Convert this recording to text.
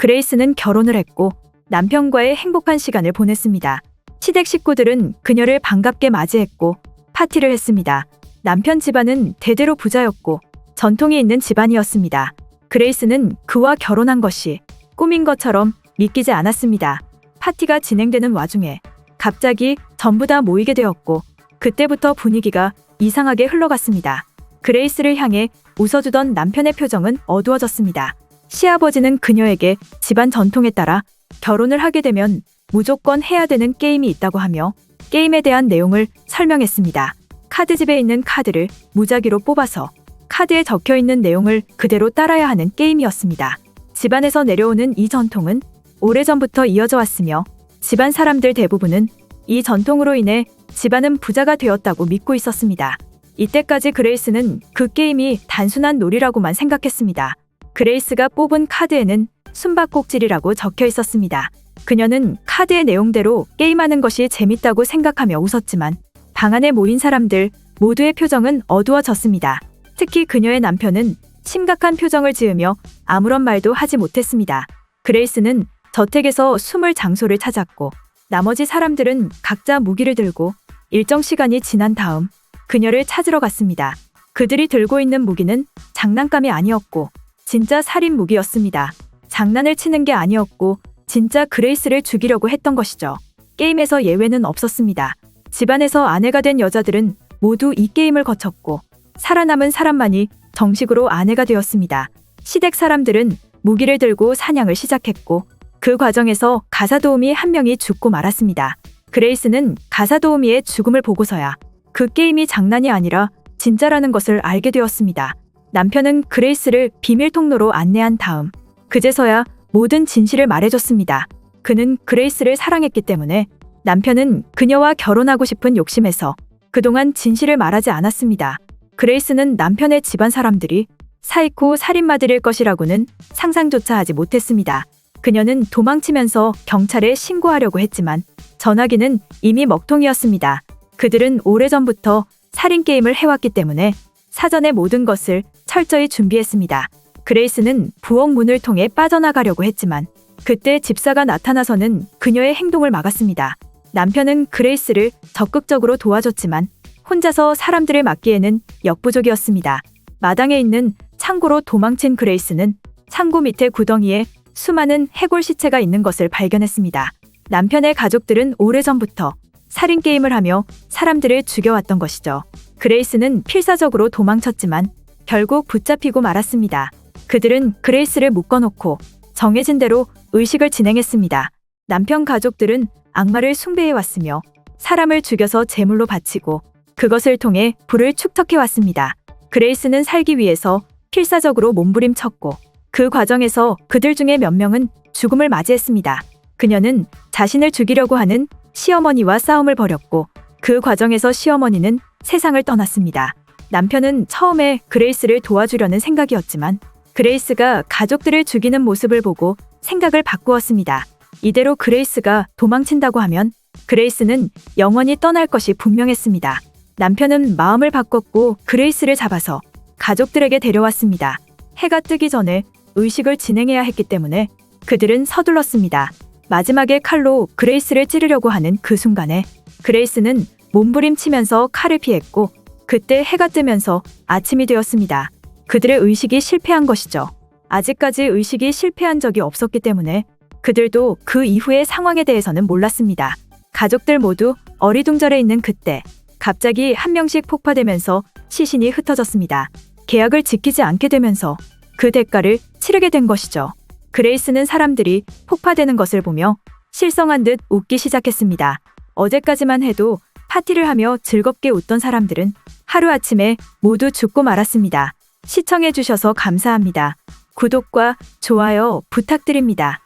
그레이스는 결혼을 했고 남편과의 행복한 시간을 보냈습니다. 시댁 식구들은 그녀를 반갑게 맞이했고 파티를 했습니다. 남편 집안은 대대로 부자였고 전통이 있는 집안이었습니다. 그레이스는 그와 결혼한 것이 꿈인 것처럼 믿기지 않았습니다. 파티가 진행되는 와중에 갑자기 전부 다 모이게 되었고 그때부터 분위기가 이상하게 흘러갔습니다. 그레이스를 향해 웃어주던 남편의 표정은 어두워졌습니다. 시아버지는 그녀에게 집안 전통에 따라 결혼을 하게 되면 무조건 해야 되는 게임이 있다고 하며 게임에 대한 내용을 설명했습니다. 카드집에 있는 카드를 무작위로 뽑아서 카드에 적혀있는 내용을 그대로 따라야 하는 게임이었습니다. 집안에서 내려오는 이 전통은 오래전부터 이어져 왔으며 집안 사람들 대부분은 이 전통으로 인해 집안은 부자가 되었다고 믿고 있었습니다. 이때까지 그레이스는 그 게임이 단순한 놀이라고만 생각했습니다. 그레이스가 뽑은 카드에는 숨바꼭질이라고 적혀 있었습니다. 그녀는 카드의 내용대로 게임하는 것이 재밌다고 생각하며 웃었지만 방 안에 모인 사람들 모두의 표정은 어두워졌습니다. 특히 그녀의 남편은 심각한 표정을 지으며 아무런 말도 하지 못했습니다. 그레이스는 저택에서 숨을 장소를 찾았고 나머지 사람들은 각자 무기를 들고 일정 시간이 지난 다음 그녀를 찾으러 갔습니다. 그들이 들고 있는 무기는 장난감이 아니었고 진짜 살인 무기였습니다. 장난을 치는 게 아니었고 진짜 그레이스를 죽이려고 했던 것이죠. 게임에서 예외는 없었습니다. 집안에서 아내가 된 여자들은 모두 이 게임을 거쳤고 살아남은 사람만이 정식으로 아내가 되었습니다. 시댁 사람들은 무기를 들고 사냥을 시작했고 그 과정에서 가사도우미 한 명이 죽고 말았습니다. 그레이스는 가사도우미의 죽음을 보고서야 그 게임이 장난이 아니라 진짜라는 것을 알게 되었습니다. 남편은 그레이스를 비밀 통로로 안내한 다음 그제서야 모든 진실을 말해줬습니다. 그는 그레이스를 사랑했기 때문에 남편은 그녀와 결혼하고 싶은 욕심에서 그동안 진실을 말하지 않았습니다. 그레이스는 남편의 집안 사람들이 사이코 살인마들일 것이라고는 상상조차 하지 못했습니다. 그녀는 도망치면서 경찰에 신고하려고 했지만 전화기는 이미 먹통이었습니다. 그들은 오래전부터 살인게임을 해왔기 때문에 사전에 모든 것을 철저히 준비했습니다. 그레이스는 부엌 문을 통해 빠져나가려고 했지만 그때 집사가 나타나서는 그녀의 행동을 막았습니다. 남편은 그레이스를 적극적으로 도와줬지만 혼자서 사람들을 막기에는 역부족이었습니다. 마당에 있는 창고로 도망친 그레이스는 창고 밑에 구덩이에 수많은 해골 시체가 있는 것을 발견했습니다. 남편의 가족들은 오래전부터 살인게임을 하며 사람들을 죽여왔던 것이죠. 그레이스는 필사적으로 도망쳤지만 결국 붙잡히고 말았습니다. 그들은 그레이스를 묶어놓고 정해진 대로 의식을 진행했습니다. 남편 가족들은 악마를 숭배해왔으며 사람을 죽여서 제물로 바치고 그것을 통해 불을 축적해왔습니다. 그레이스는 살기 위해서 필사적으로 몸부림쳤고 그 과정에서 그들 중에 몇 명은 죽음을 맞이했습니다. 그녀는 자신을 죽이려고 하는 시어머니와 싸움을 벌였고 그 과정에서 시어머니는 세상을 떠났습니다. 남편은 처음에 그레이스를 도와주려는 생각이었지만 그레이스가 가족들을 죽이는 모습을 보고 생각을 바꾸었습니다. 이대로 그레이스가 도망친다고 하면 그레이스는 영원히 떠날 것이 분명했습니다. 남편은 마음을 바꿨고 그레이스를 잡아서 가족들에게 데려왔습니다. 해가 뜨기 전에 의식을 진행해야 했기 때문에 그들은 서둘렀습니다. 마지막에 칼로 그레이스를 찌르려고 하는 그 순간에 그레이스는 몸부림치면서 칼을 피했고 그때 해가 뜨면서 아침이 되었습니다. 그들의 의식이 실패한 것이죠. 아직까지 의식이 실패한 적이 없었기 때문에 그들도 그 이후의 상황에 대해서는 몰랐습니다. 가족들 모두 어리둥절해 있는 그때 갑자기 한 명씩 폭파되면서 시신이 흩어졌습니다. 계약을 지키지 않게 되면서 그 대가를 치르게 된 것이죠. 그레이스는 사람들이 폭파되는 것을 보며 실성한 듯 웃기 시작했습니다. 어제까지만 해도 파티를 하며 즐겁게 웃던 사람들은 하루아침에 모두 죽고 말았습니다. 시청해주셔서 감사합니다. 구독과 좋아요 부탁드립니다.